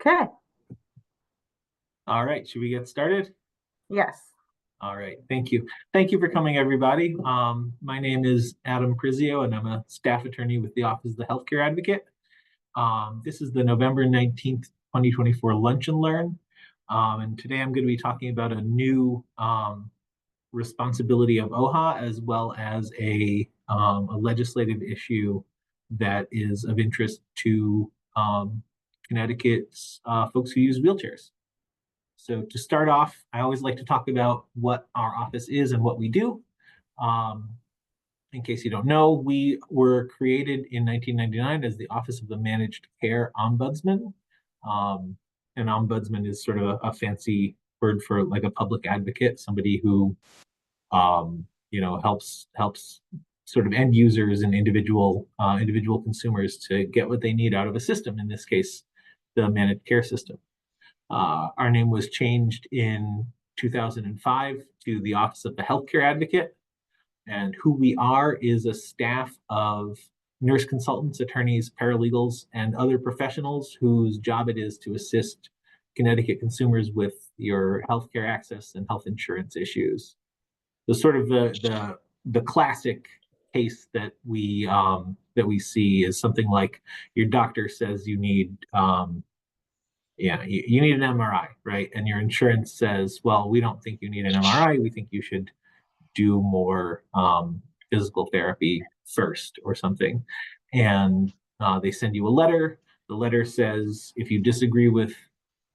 Okay. All right, should we get started? Yes. All right, thank you. Thank you for coming, everybody. My name is Adam Prizio, and I'm a staff attorney with the Office of the Healthcare Advocate. This is the November 19th, 2024 Lunch and Learn. And today I'm going to be talking about a new responsibility of OHA, as well as a legislative issue that is of interest to Connecticut's folks who use wheelchairs. So to start off, I always like to talk about what our office is and what we do. Um, in case you don't know, we were created in 1999 as the Office of the Managed Care Ombudsman. Um, an ombudsman is sort of a fancy word for like a public advocate, somebody who helps sort of end users and individual consumers to get what they need out of a system. In this case, the managed care system. Our name was changed in 2005 to the Office of the Healthcare Advocate. And who we are is a staff of nurse consultants, attorneys, paralegals, and other professionals whose job it is to assist Connecticut consumers with your healthcare access and health insurance issues. The sort of the classic case that we see is something like your doctor says you need you need an MRI, right? And your insurance says, well, we don't think you need an MRI. We think you should do more physical therapy first or something. And they send you a letter. The letter says, if you disagree with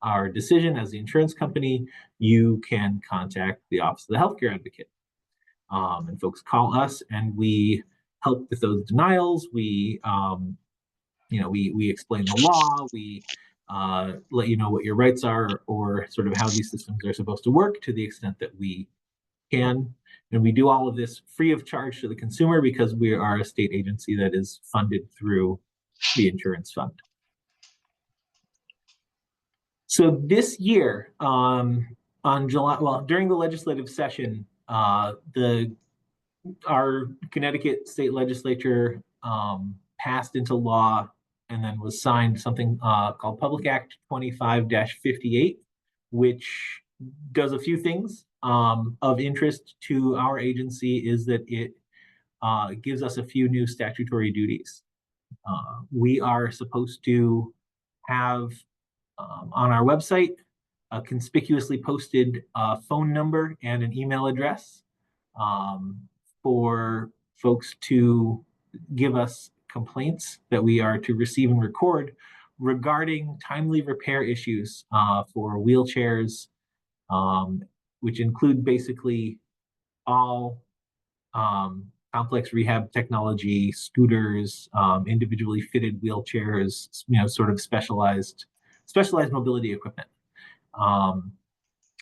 our decision as the insurance company, you can contact the Office of the Healthcare Advocate. And folks call us and we help with those denials. We explain the law, we let you know what your rights are, or sort of how these systems are supposed to work to the extent that we can. And we do all of this free of charge to the consumer because we are a state agency that is funded through the insurance fund. So this year, on July, well, during the legislative session, our Connecticut state legislature passed into law and then was signed something called Public Act 25-58, which does a few things of interest to our agency. Is that it gives us a few new statutory duties. We are supposed to have on our website a conspicuously posted phone number and an email address um, for folks to give us complaints that we are to receive and record regarding timely repair issues for wheelchairs, which include basically all complex rehab technology, scooters, individually fitted wheelchairs, sort of specialized mobility equipment.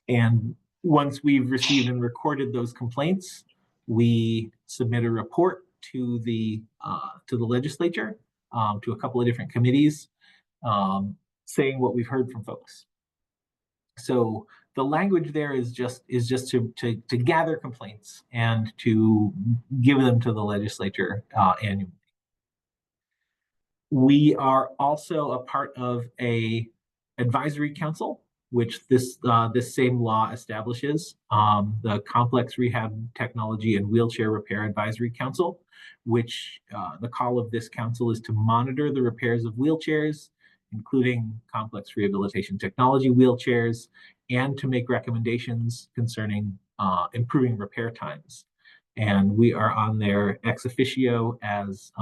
And once we've received and recorded those complaints, we submit a report to the legislature, to a couple of different committees, saying what we've heard from folks. So the language there is just to gather complaints and to give them to the legislature annually. We are also a part of a advisory council, which this same law establishes, the Complex Rehab Technology and Wheelchair Repair Advisory Council, which the call of this council is to monitor the repairs of wheelchairs, including complex rehabilitation technology wheelchairs, and to make recommendations concerning improving repair times. And we are on there ex officio as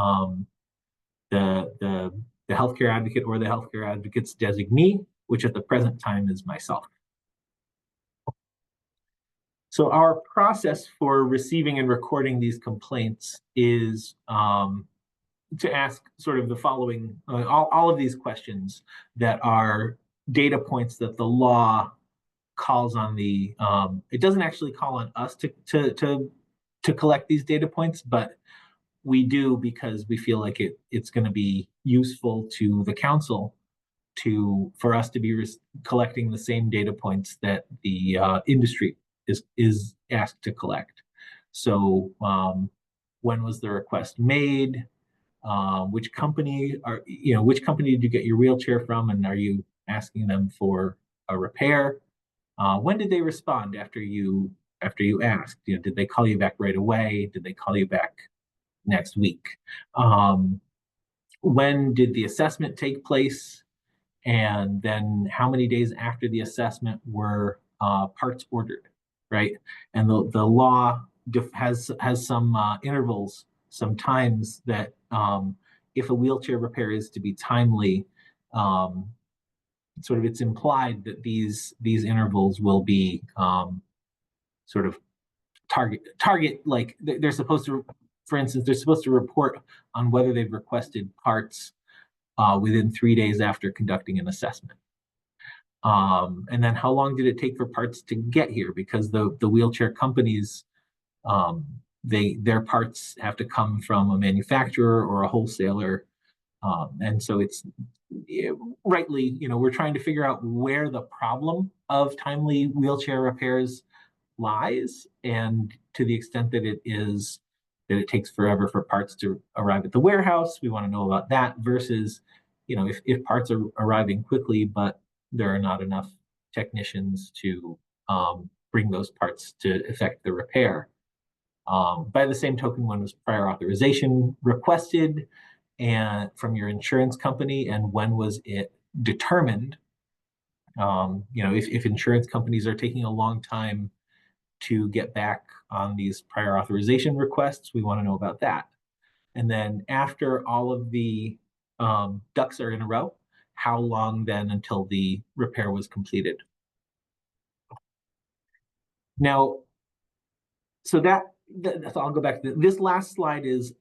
the healthcare advocate or the healthcare advocate's designee, which at the present time is myself. So our process for receiving and recording these complaints is to ask sort of the following, all of these questions that are data points that the law calls on the, it doesn't actually call on us to collect these data points, but we do because we feel like it's going to be useful to the council for us to be collecting the same data points that the industry is asked to collect. So when was the request made? Which company did you get your wheelchair from, and are you asking them for a repair. When did they respond after you asked? Did they call you back right away? Did they call you back next week? Um, when did the assessment take place? And then how many days after the assessment were parts ordered, right? And the law has some intervals, some times that if a wheelchair repair is to be timely, um, sort of it's implied that these intervals will be sort of target like they're supposed to, for instance, they're supposed to report on whether they've requested parts within 3 days after conducting an assessment. And then how long did it take for parts to get here? Because the wheelchair companies, their parts have to come from a manufacturer or a wholesaler. And so it's rightly, we're trying to figure out where the problem of timely wheelchair repairs lies, and to the extent that it takes forever for parts to arrive at the warehouse, we want to know about that versus, if parts are arriving quickly, but there are not enough technicians to bring those parts to effect the repair. By the same token, when was prior authorization requested and from your insurance company, and when was it determined? If insurance companies are taking a long time to get back on these prior authorization requests, we want to know about that. And then after all of the ducks are in a row, how long then until the repair was completed? Now, so I'll go back to this last slide is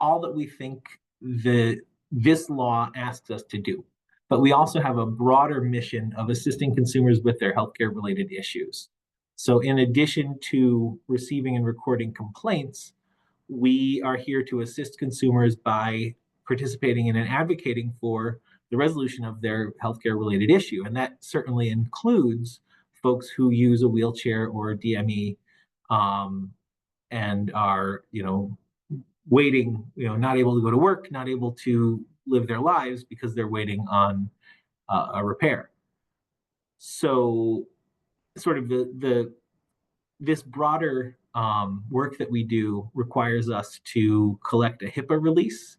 all that we think this law asks us to do. But we also have a broader mission of assisting consumers with their healthcare related issues. So in addition to receiving and recording complaints, we are here to assist consumers by participating in and advocating for the resolution of their healthcare related issue. And that certainly includes folks who use a wheelchair or a DME and are, waiting, not able to go to work, not able to live their lives because they're waiting on a repair. So sort of this broader work that we do requires us to collect a HIPAA release.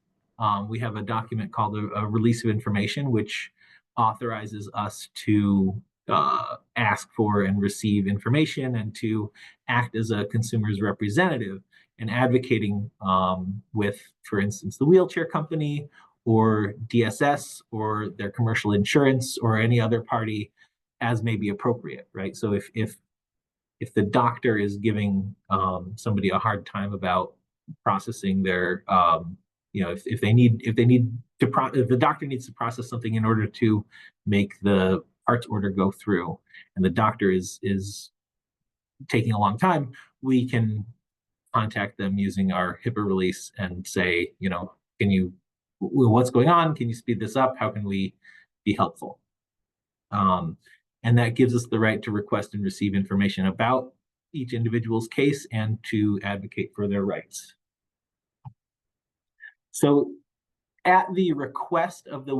We have a document called a release of information, which authorizes us to ask for and receive information and to act as a consumer's representative and advocating with, for instance, the wheelchair company or DSS or their commercial insurance or any other party as may be appropriate, right? So if the doctor is giving somebody a hard time about processing their, if the doctor needs to process something in order to make the parts order go through, and the doctor is taking a long time, we can contact them using our HIPAA release and say, what's going on? Can you speed this up? How can we be helpful? And that gives us the right to request and receive information about each individual's case and to advocate for their rights. So at the request of the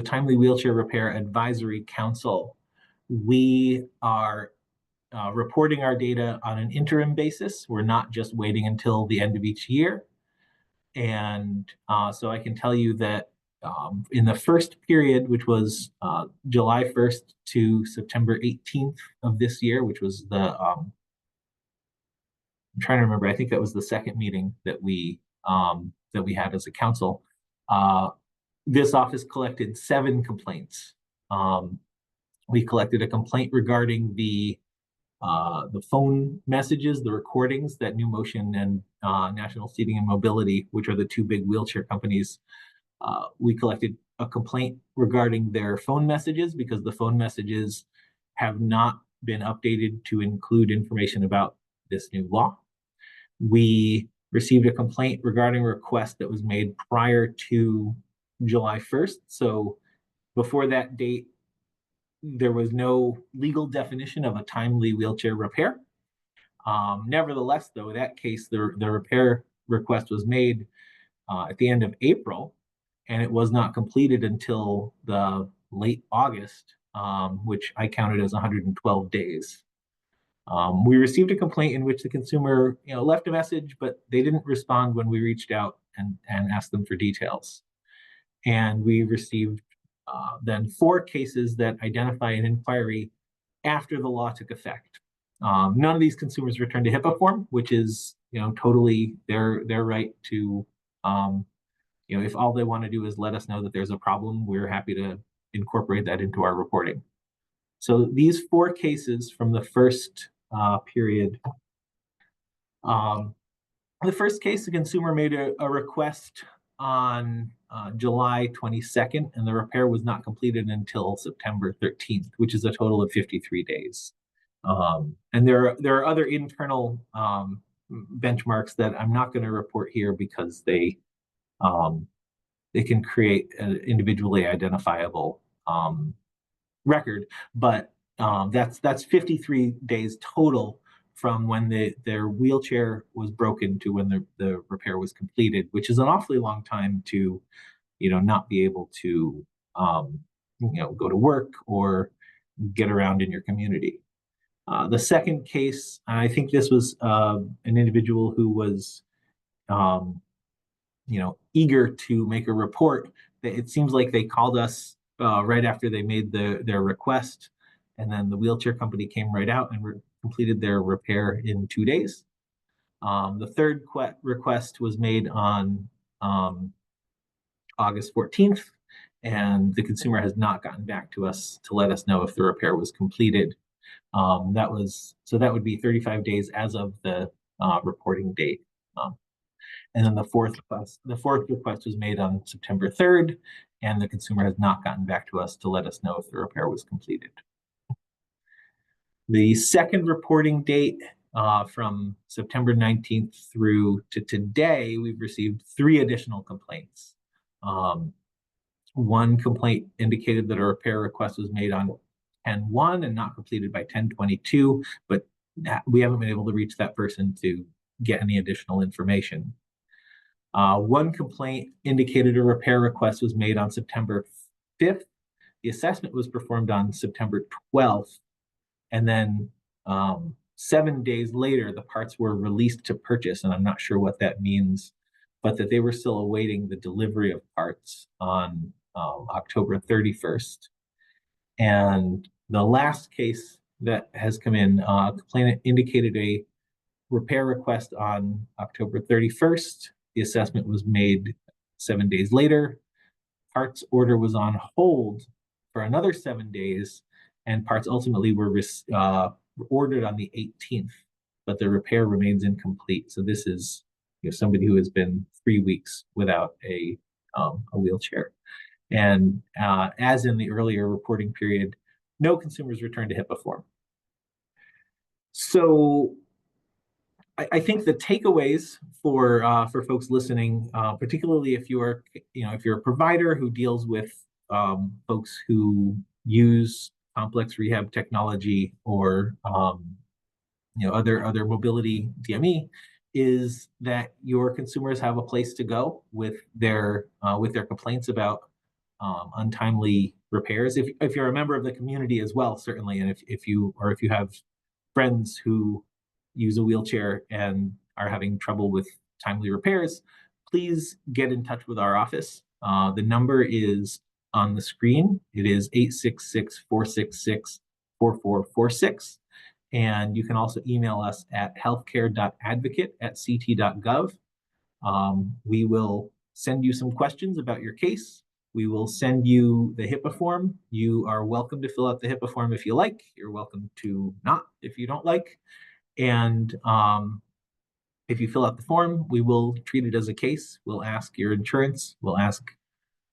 Timely Wheelchair Repair Advisory Council, we are reporting our data on an interim basis. We're not just waiting until the end of each year. And so I can tell you that in the first period, which was July 1st to September 18th of this year, which was I'm trying to remember, I think that was the second meeting that we had as a council. This office collected 7 complaints. We collected a complaint regarding the phone messages, the recordings that New Motion and National Seating and Mobility, which are the 2 big wheelchair companies, we collected a complaint regarding their phone messages because the phone messages have not been updated to include information about this new law. We received a complaint regarding a request that was made prior to July 1st. So before that date, there was no legal definition of a timely wheelchair repair. Nevertheless, though, that case, the repair request was made at the end of April. and it was not completed until the late August, which I counted as 112 days. We received a complaint in which the consumer, left a message, but they didn't respond when we reached out and asked them for details. And we received then 4 cases that identify an inquiry after the law took effect. None of these consumers returned a HIPAA form, which is, totally their right to, if all they want to do is let us know that there's a problem, we're happy to incorporate that into our reporting. So these 4 cases from the first period. The first case, the consumer made a request on July 22nd, and the repair was not completed until September 13th, which is a total of 53 days. And there are other internal benchmarks that I'm not going to report here because they can create an individually identifiable record, but that's 53 days total from when their wheelchair was broken to when the repair was completed, which is an awfully long time to, not be able to, go to work or get around in your community. The second case, I think this was an individual who was, eager to make a report. It seems like they called us right after they made their request, and then the wheelchair company came right out and completed their repair in 2 days. The third request was made on August 14th, and the consumer has not gotten back to us to let us know if the repair was completed. That would be 35 days as of the reporting date. And then the fourth request was made on September 3rd, and the consumer has not gotten back to us to let us know if the repair was completed. The second reporting date, from September 19th through to today, we've received 3 additional complaints. One complaint indicated that a repair request was made on 10/1 and not completed by 10/22, but we haven't been able to reach that person to get any additional information. One complaint indicated a repair request was made on September 5th. The assessment was performed on September 12th. And then 7 days later, the parts were released to purchase. And I'm not sure what that means, but that they were still awaiting the delivery of parts on October 31st. And the last case that has come in, the complainant indicated a repair request on October 31st. The assessment was made 7 days later. Parts order was on hold for another 7 days, and parts ultimately were ordered on the 18th, but the repair remains incomplete. So this is somebody who has been 3 weeks without a wheelchair. And as in the earlier reporting period, no consumers returned a HIPAA form. So I think the takeaways for folks listening, particularly if you're a provider who deals with folks who use complex rehab technology or other mobility DME, is that your consumers have a place to go with their complaints about untimely repairs. If you're a member of the community as well, certainly, and if you have friends who use a wheelchair and are having trouble with timely repairs, please get in touch with our office. The number is on the screen. It is 866-466-4446. And you can also email us at healthcare.advocate@ct.gov. We will send you some questions about your case. We will send you the HIPAA form. You are welcome to fill out the HIPAA form if you like. You're welcome to not if you don't like. And if you fill out the form, we will treat it as a case. We'll ask your insurance. We'll ask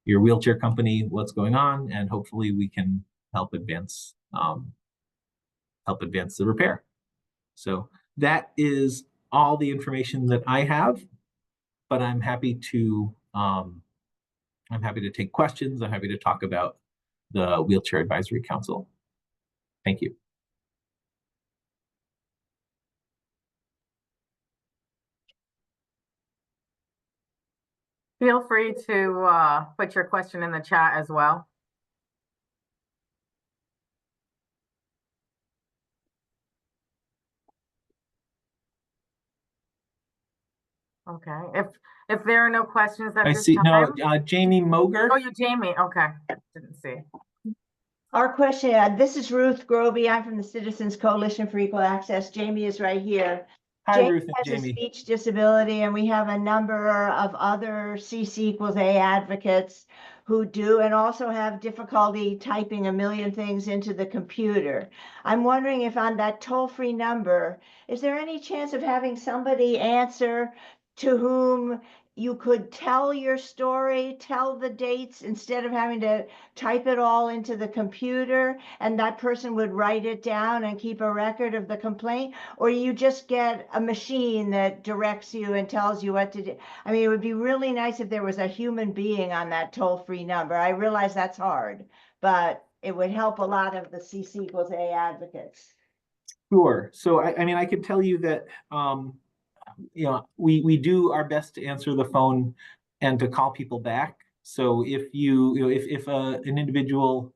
your wheelchair company what's going on, and hopefully we can help advance the repair. So that is all the information that I have, but I'm happy to take questions. I'm happy to talk about the Wheelchair Advisory Council. Thank you. Feel free to put your question in the chat as well. Okay. If there are no questions at I this see. No, time. Jamie Moger. Oh, you Jamie. Okay. Didn't see. Our question, this is Ruth Groby. I'm from the Citizens Coalition for Equal Access. Jamie is right here. Hi, Jamie Ruth and has a Jamie. speech disability, and we have a number of other CC=A advocates who do and also have difficulty typing a million things into the computer. I'm wondering if on that toll-free number, is there any chance of having somebody answer to whom you could tell your story, tell the dates, instead of having to type it all into the computer, and that person would write it down and keep a record of the complaint? Or you just get a machine that directs you and tells you what to do? I mean, it would be really nice if there was a human being on that toll-free number. I realize that's hard, but it would help a lot of the CC=A advocates. Sure. So I mean, I could tell you that we do our best to answer the phone and to call people back. So if if an individual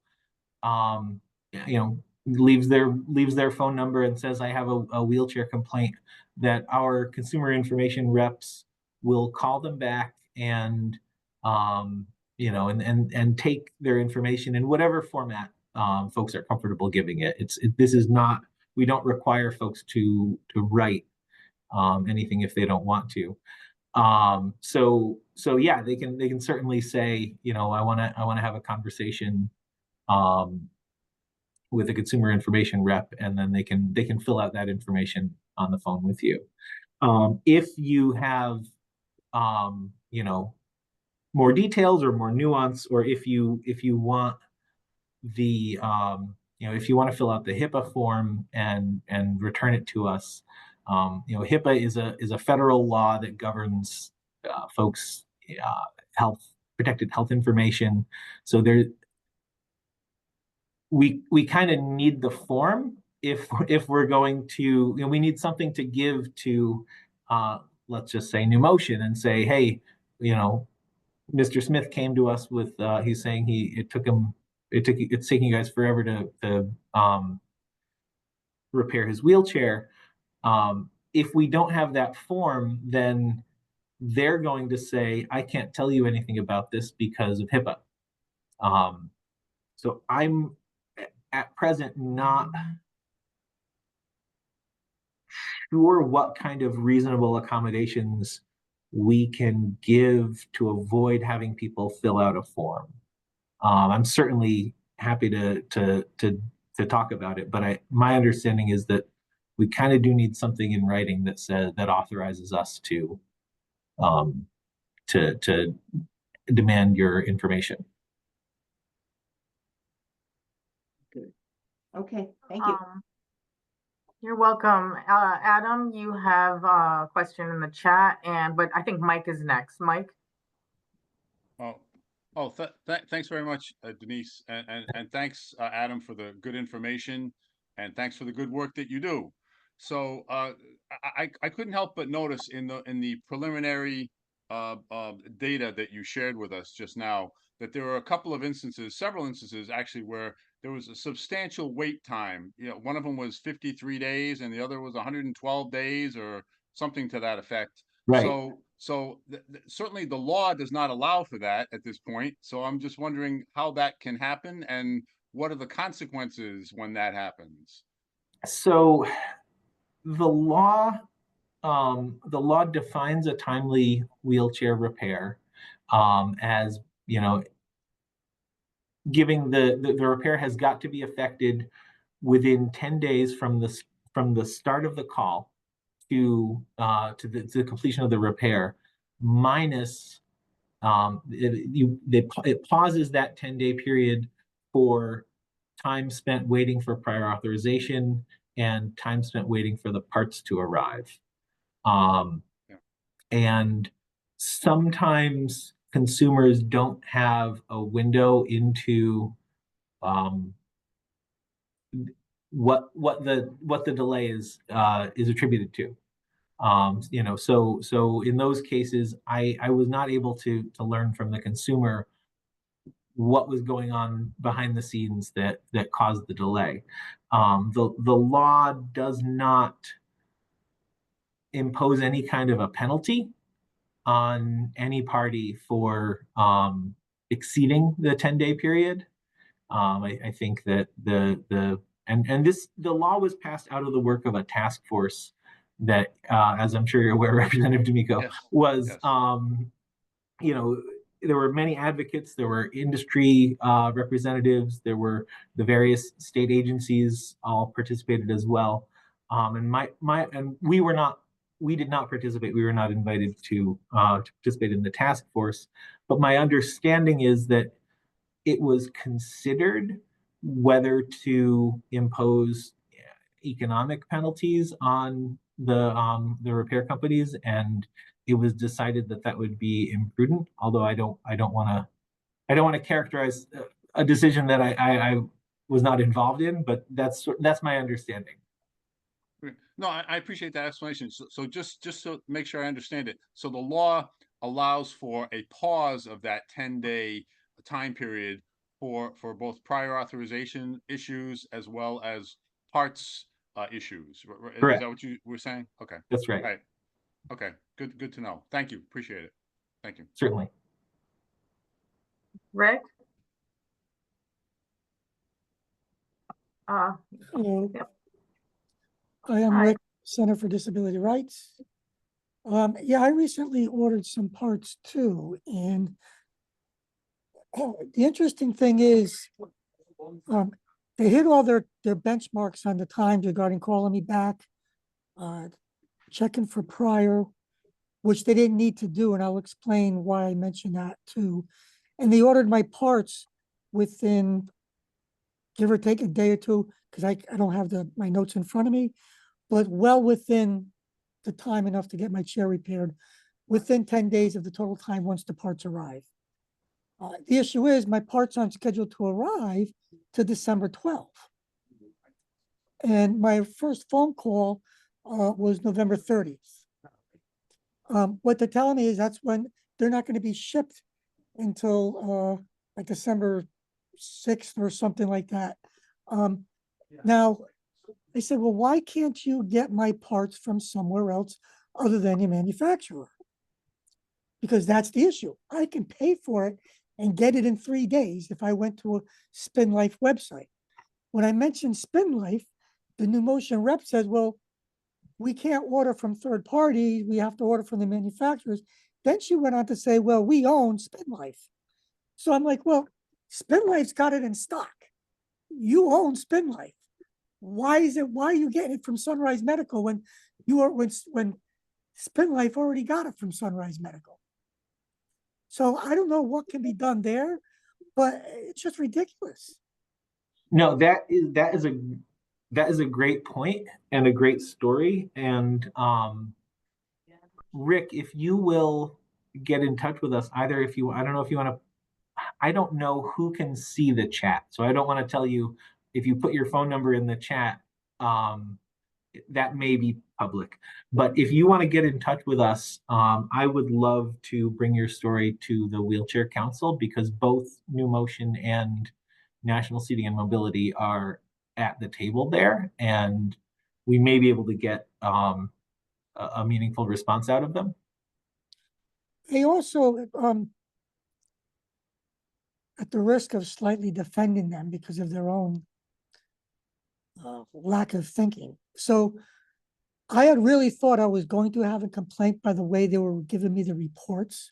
leaves their phone number and says I have a wheelchair complaint, that our consumer information reps will call them back and and take their information in whatever format folks are comfortable giving it. This is not, we don't require folks to write anything if they don't want to. So yeah, they can certainly say, I want to have a conversation with a consumer information rep, and then they can fill out that information on the phone with you. If you have more details or more nuance, or if you want the if you want to fill out the HIPAA form and return it to us, HIPAA is a federal law that governs folks' protected health information. So we kind of need the form if we're going to, we need something to give to let's just say New Motion and say, hey, Mr. Smith came to us with he's saying it's taking you guys forever to repair his wheelchair. If we don't have that form, then they're going to say, I can't tell you anything about this because of HIPAA. So I'm at present not sure what kind of reasonable accommodations we can give to avoid having people fill out a form. I'm certainly happy to talk about it, but my understanding is that we kind of do need something in writing that authorizes us to demand your information. Good. Okay, thank you. You're welcome. Adam, you have a question in the chat, but I think Mike is next. Mike? Thanks very much, Denise, and thanks, Adam, for the good information, and thanks for the good work that you do. So I couldn't help but notice in the preliminary data that you shared with us just now that there were a couple of instances, several instances actually, where there was a substantial wait time. One of them was 53 days, and the other was 112 days, or something to that effect. Right. So certainly the law does not allow for that at this point. So I'm just wondering how that can happen, and what are the consequences when that happens? So the law defines a timely wheelchair repair as, giving the repair has got to be effected within 10 days from the start of the call to the completion of the repair, minus it pauses that 10-day period for time spent waiting for prior authorization and time spent waiting for the parts to arrive. And sometimes consumers don't have a window into what the delay is attributed to. So in those cases, I was not able to learn from the consumer what was going on behind the scenes that caused the delay. The law does not impose any kind of a penalty on any party for exceeding the 10-day period. I think that the law was passed out of the work of a task force that, as I'm sure you're aware, Representative D'Amico, Yes, was yes. There were many advocates, there were industry representatives, there were the various state agencies all participated as well. And we did not participate. We were not invited to participate in the task force. But my understanding is that it was considered whether to impose economic penalties on the repair companies, and it was decided that that would be imprudent. Although I don't want to characterize a decision that I was not involved in, but that's my understanding. No, I appreciate that explanation. So just to make sure I understand it. So the law allows for a pause of that 10-day time period for both prior authorization issues as well as parts issues. Is Correct. that what you were saying? Okay. That's right. All right. Okay. Good to know. Thank you. Appreciate it. Thank you. Certainly. Rick? Hello. Yep. I am Hi. Rick, Center for Disability Rights. Yeah, I recently ordered some parts too, and the interesting thing is, they hit all their benchmarks on the times regarding calling me back, checking for prior, which they didn't need to do, and I'll explain why I mentioned that too. And they ordered my parts within, give or take, a day or two, because I don't have my notes in front of me, but well within the time enough to get my chair repaired, within 10 days of the total time once the parts arrive. The issue is my parts aren't scheduled to arrive to December 12th. And my first phone call was November 30th. What they're telling me is that's when they're not going to be shipped until like December 6th or something like that. Now, I said, well, why can't you get my parts from somewhere else other than your manufacturer? Because that's the issue. I can pay for it and get it in 3 days if I went to a Spin Life website. When I mentioned Spin Life, the New Motion rep says, well, we can't order from third parties. We have to order from the manufacturers. Then she went on to say, well, we own Spin Life. So I'm like, well, Spin Life's got it in stock. You own Spin Life. Why are you getting it from Sunrise Medical when Spin Life already got it from Sunrise Medical? So I don't know what can be done there, but it's just ridiculous. No, that is a great point and a great story. And Rick, if you will get in touch with us, I don't know if you want to, I don't know who can see the chat. So I don't want to tell you if you put your phone number in the chat, that may be public. But if you want to get in touch with us, I would love to bring your story to the Wheelchair Council, because both New Motion and National Seating and Mobility are at the table there, and we may be able to get a meaningful response out of them. They also, at the risk of slightly defending them because of their own lack of thinking. So I had really thought I was going to have a complaint by the way they were giving me the reports.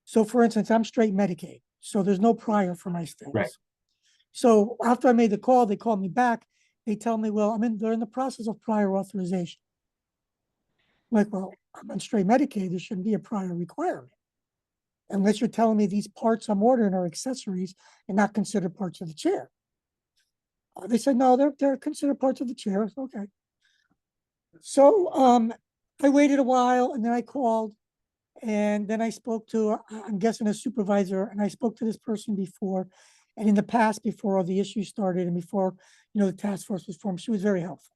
So for instance, I'm straight Medicaid, so there's no prior for my things. Right. So after I made the call, they called me back. They tell me, well, they're in the process of prior authorization. I'm like, well, I'm on straight Medicaid, there shouldn't be a prior requirement. Unless you're telling me these parts I'm ordering are accessories and not considered parts of the chair. They said, no, they're considered parts of the chair. Okay. So I waited a while, and then I called, and then I spoke to, I'm guessing, a supervisor, and I spoke to this person before. And in the past, before all the issues started and before, the task force was formed, she was very helpful.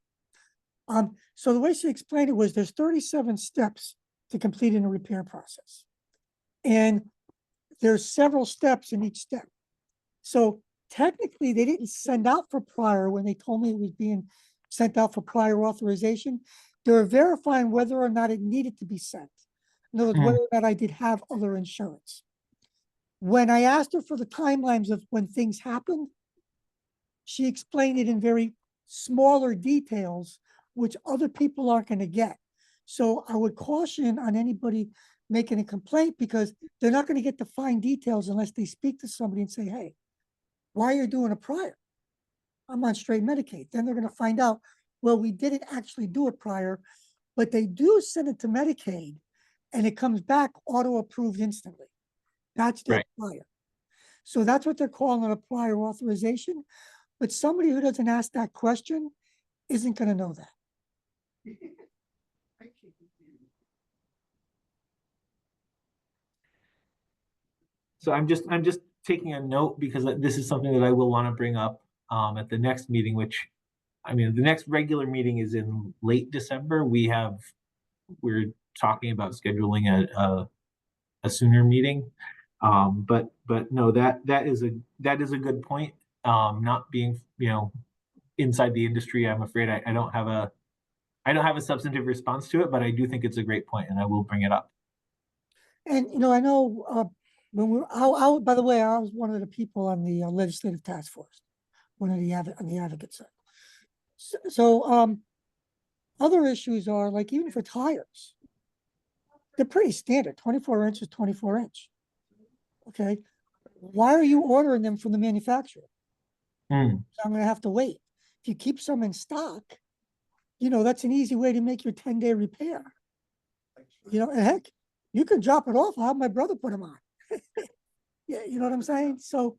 So the way she explained it was there's 37 steps to completing a repair process. And there's several steps in each step. So technically they didn't send out for prior when they told me it was being sent out for prior authorization. They were verifying whether or not it needed to be sent. In other words, whether or not I did have other insurance. When I asked her for the timelines of when things happened, she explained it in very smaller details, which other people aren't going to get. So I would caution on anybody making a complaint because they're not going to get the fine details unless they speak to somebody and say, hey, why are you doing a prior? I'm on straight Medicaid. Then they're going to find out, well, we didn't actually do a prior, but they do send it to Medicaid and it comes back auto-approved instantly. That's their Right. prior. So that's what they're calling a prior authorization. But somebody who doesn't ask that question isn't going to know that. So I'm just taking a note because this is something that I will want to bring up at the next meeting, which I mean, the next regular meeting is in late December. We're talking about scheduling a sooner meeting. But no, that is a good point. Not being, inside the industry, I'm afraid I don't have a substantive response to it, but I do think it's a great point and I will bring it up. And, I know when by the way, I was one of the people on the legislative task force, one of the on the advocate side. So other issues are like, even for tires, they're pretty standard, 24 inches, 24 inch. Okay. Why are you ordering them from the manufacturer? I'm going to have to wait. If you keep some in stock, that's an easy way to make your 10-day repair. And heck, you can drop it off. I'll have my brother put them on. Yeah, you know what I'm saying? So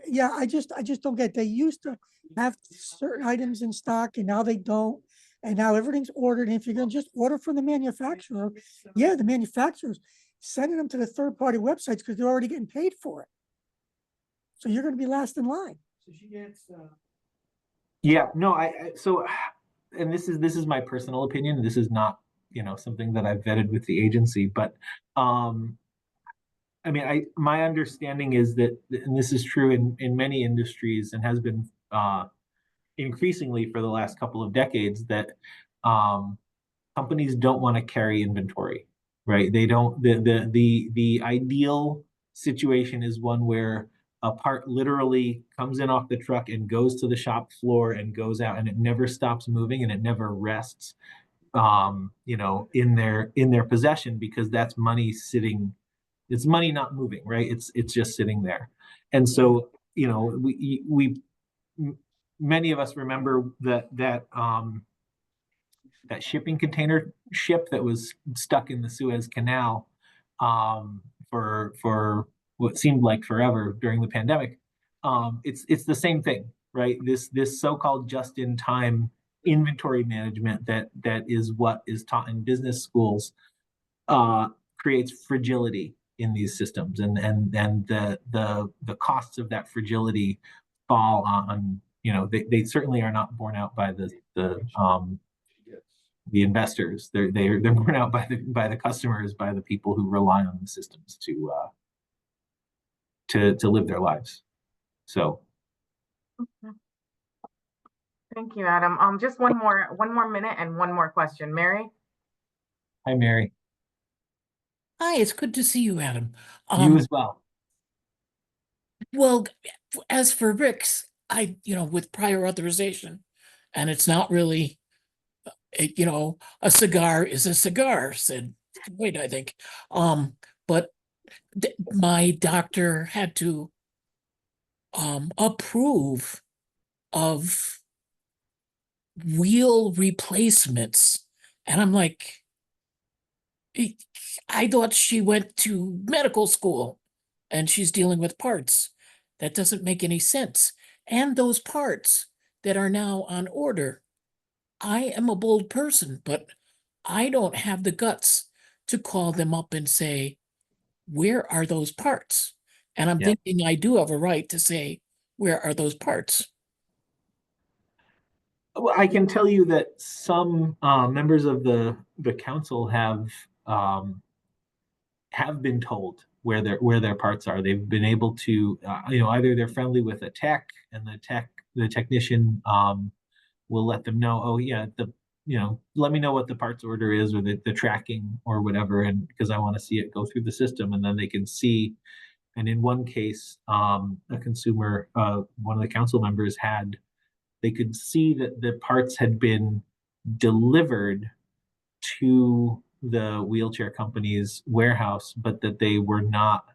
yeah, I just don't get it. They used to have certain items in stock and now they don't. And now everything's ordered. And if you're going to just order from the manufacturer, yeah, the manufacturer's sending them to the third-party websites because they're already getting paid for it. So you're going to be last in line. So she gets. Yeah, no, so, and this is my personal opinion. This is not, something that I've vetted with the agency, but I mean, my understanding is that, and this is true in many industries and has been increasingly for the last couple of decades, that companies don't want to carry inventory, right? They don't. The ideal situation is one where a part literally comes in off the truck and goes to the shop floor and goes out, and it never stops moving and it never rests, in their possession, because that's money sitting. It's money not moving, right? It's just sitting there. And so, we many of us remember that shipping container ship that was stuck in the Suez Canal for what seemed like forever during the pandemic. It's the same thing, right? This so-called just-in-time inventory management that is what is taught in business schools creates fragility in these systems, and the costs of that fragility fall on they certainly are not borne out by the investors. They're borne out by the customers, by the people who rely on the systems to live their lives. So Thank you, Adam. Just one more minute and one more question. Mary? hi, Mary. Hi, it's good to see you, Adam. You as well. Well, as for Rick's, with prior authorization, and it's not really, a cigar is a cigar, said Wait, I think. But my doctor had to approve of wheel replacements. And I'm like, I thought she went to medical school and she's dealing with parts. That doesn't make any sense. And those parts that are now on order, I am a bold person, but I don't have the guts to call them up and say, where are those parts? And I'm thinking I do have a right to say, where are those parts? Well, I can tell you that some members of the council have been told where their parts are. They've been able to, either they're friendly with a tech, and the technician will let them know, oh yeah, let me know what the parts order is, or the tracking or whatever, and because I want to see it go through the system, and then they can see. And in one case, a consumer, one of the council members they could see that the parts had been delivered to the wheelchair company's warehouse, but that they were not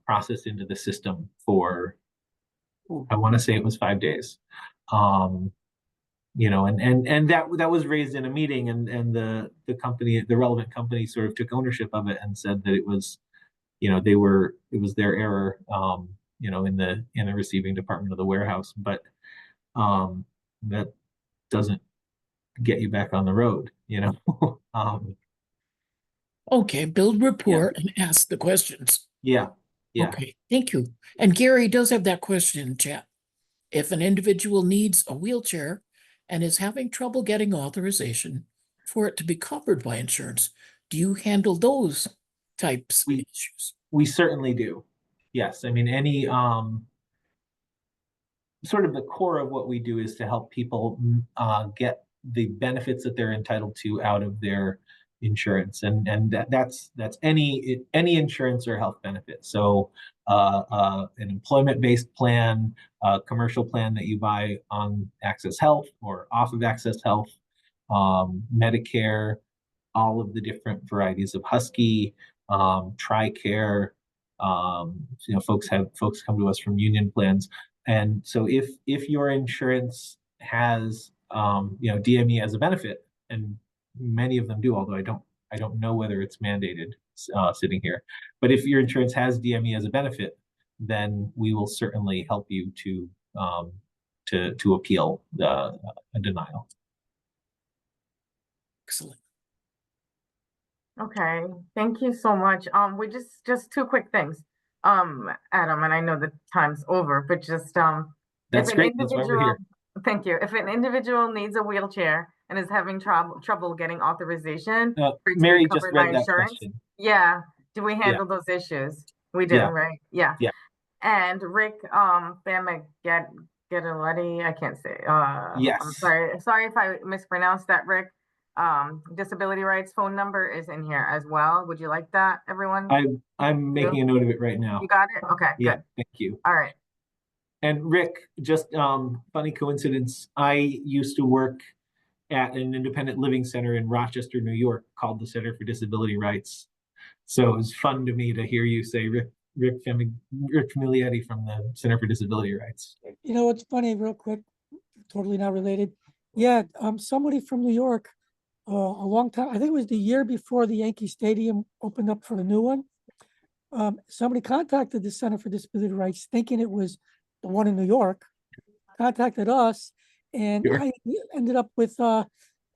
processed into the system for, I want to say it was 5 days. Um, and that was raised in a meeting, and the company, the relevant company, sort of took ownership of it and said that it was, it was their error, in the receiving department of the warehouse. But that doesn't get you back on the road, Okay, build rapport and ask the questions. Yeah. Okay, thank you. And Gary does have that question in chat. If an individual needs a wheelchair and is having trouble getting authorization for it to be covered by insurance, do you handle those types of issues? We certainly do. Yes. I mean, any sort of the core of what we do is to help people get the benefits that they're entitled to out of their insurance, and that's any insurance or health benefit. So an employment-based plan, a commercial plan that you buy on Access Health or off of Access Health, Medicare, all of the different varieties of Husky, TRICARE. Folks come to us from union plans, and so if your insurance has DME as a benefit, and many of them do, although I don't know whether it's mandated sitting here, but if your insurance has DME as a benefit, then we will certainly help you to appeal a denial. Excellent. Okay, thank you so much. We just two quick things. Adam, and I know the time's over, but just That's if an great. That's why we're here. thank you. If an individual needs a wheelchair and is having trouble getting authorization for it to be Mary just covered by read that insurance, question. yeah, do we handle those issues? We do, Yeah. right? Yeah. Yeah. And Rick, Famiglietti, I can't say. Yes. I'm sorry if I mispronounced that, Rick. Disability rights phone number is in here as well. Would you like that, everyone? I'm making a note of it right now. You got it? Okay, Yeah, good. thank you. All right. And Rick, just funny coincidence, I used to work at an independent living center in Rochester, New York, called the Center for Disability Rights. So it was fun to me to hear you say Rick Famiglietti from the Center for Disability Rights. You know, what's funny, real quick, totally not related. Yeah, somebody from New York, a long time, I think it was the year before the Yankee Stadium opened up for the new one. Somebody contacted the Center for Disability Rights thinking it was the one in New York, contacted us, and Sure. I ended up with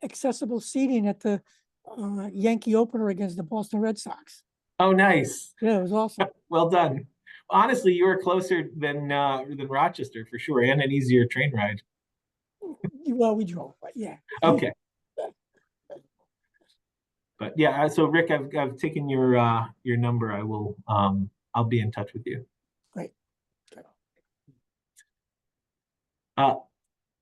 accessible seating at the Yankee opener against the Boston Red Sox. Oh, nice. Yeah, it was awesome. Well done. Honestly, you were closer than Rochester for sure, and an easier train ride. Well, we drove, but yeah. Okay. But yeah, so Rick, I've taken your number. I will I'll be in touch with you. Great.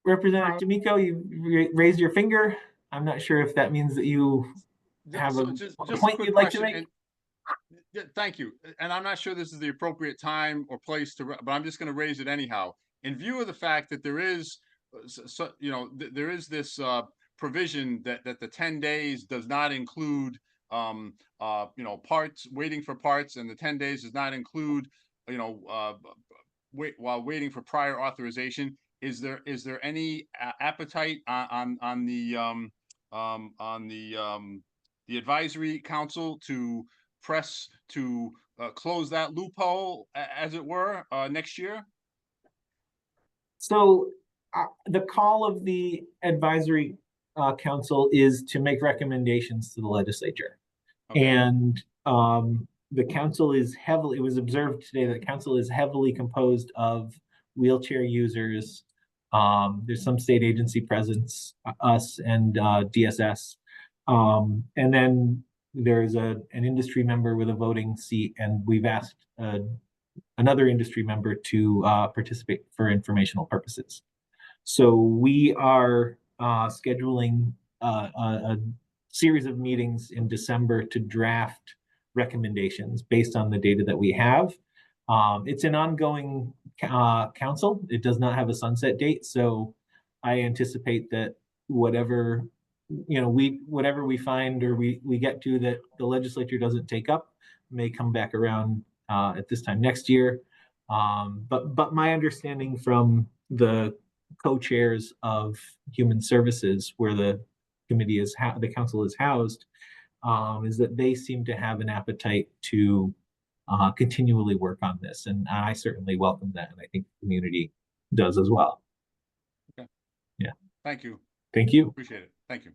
Representative D'Amico, you raised your finger. I'm not sure if that means that you have Just a a point quick you'd like to question, make. yeah, thank you. And I'm not sure this is the appropriate time or place but I'm just going to raise it anyhow. In view of the fact that there is, there is this provision that the 10 days does not include, parts, waiting for parts, and the 10 days does not include, while waiting for prior authorization. Is there any appetite on the advisory council to press to close that loophole, as it were, next year? So the call of the advisory council is to make recommendations to the legislature. Okay. And the council is it was observed today that the council is heavily composed of wheelchair users, There's some state agency presence, us and DSS. And then there's an industry member with a voting seat, and we've asked another industry member to participate for informational purposes. So we are scheduling a series of meetings in December to draft recommendations based on the data that we have. It's an ongoing council. It does not have a sunset date, so I anticipate that whatever whatever we find or we get to that the legislature doesn't take up may come back around at this time next year. But my understanding from the co-chairs of Human Services, where the committee is the council is housed, is that they seem to have an appetite to continually work on this, and I certainly welcome that, and I think the community does as well. Okay. Yeah. Thank you. Thank you. Appreciate it. Thank you.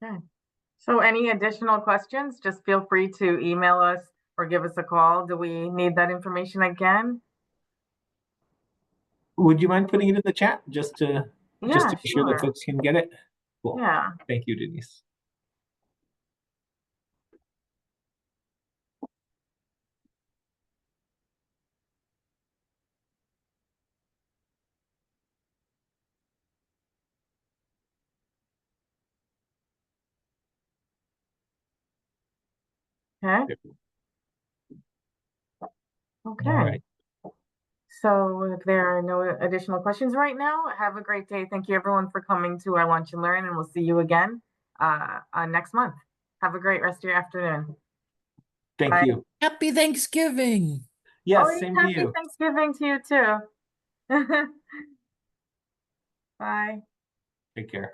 Okay. So any additional questions, just feel free to email us or give us a call. Do we need that information again? Would you mind putting it in the chat just to Yeah, make sure that sure. folks can get it? Cool. Yeah. Thank you, Denise. Okay. All Okay. right. So if there are no additional questions right now, have a great day. Thank you everyone for coming to our Lunch and Learn, and we'll see you again next month. Have a great rest of your afternoon. Thank Bye. you. Happy Thanksgiving. Yes, Oh, same to happy you. Thanksgiving to you too. Bye. Take care.